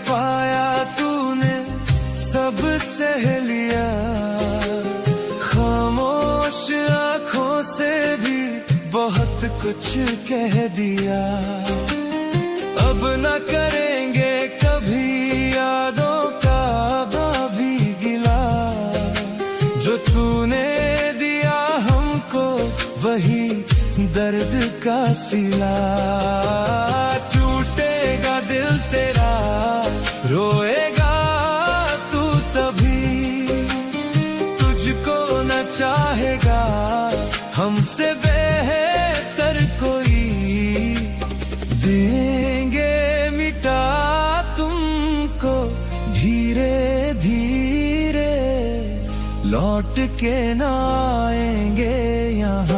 पाया तूने सब सह लिया, खामोश आंखों से भी बहुत कुछ कह दिया। अब न करेंगे कभी यादों का भी गिला, जो तूने दिया हमको वही दर्द का सिला। टूटेगा दिल तेरा, रोएगा तू तभी, तुझको न चाहेगा हमसे बेहतर कोई। देंगे मिटा तुमको धीरे धीरे, लौट के ना आएंगे यहाँ।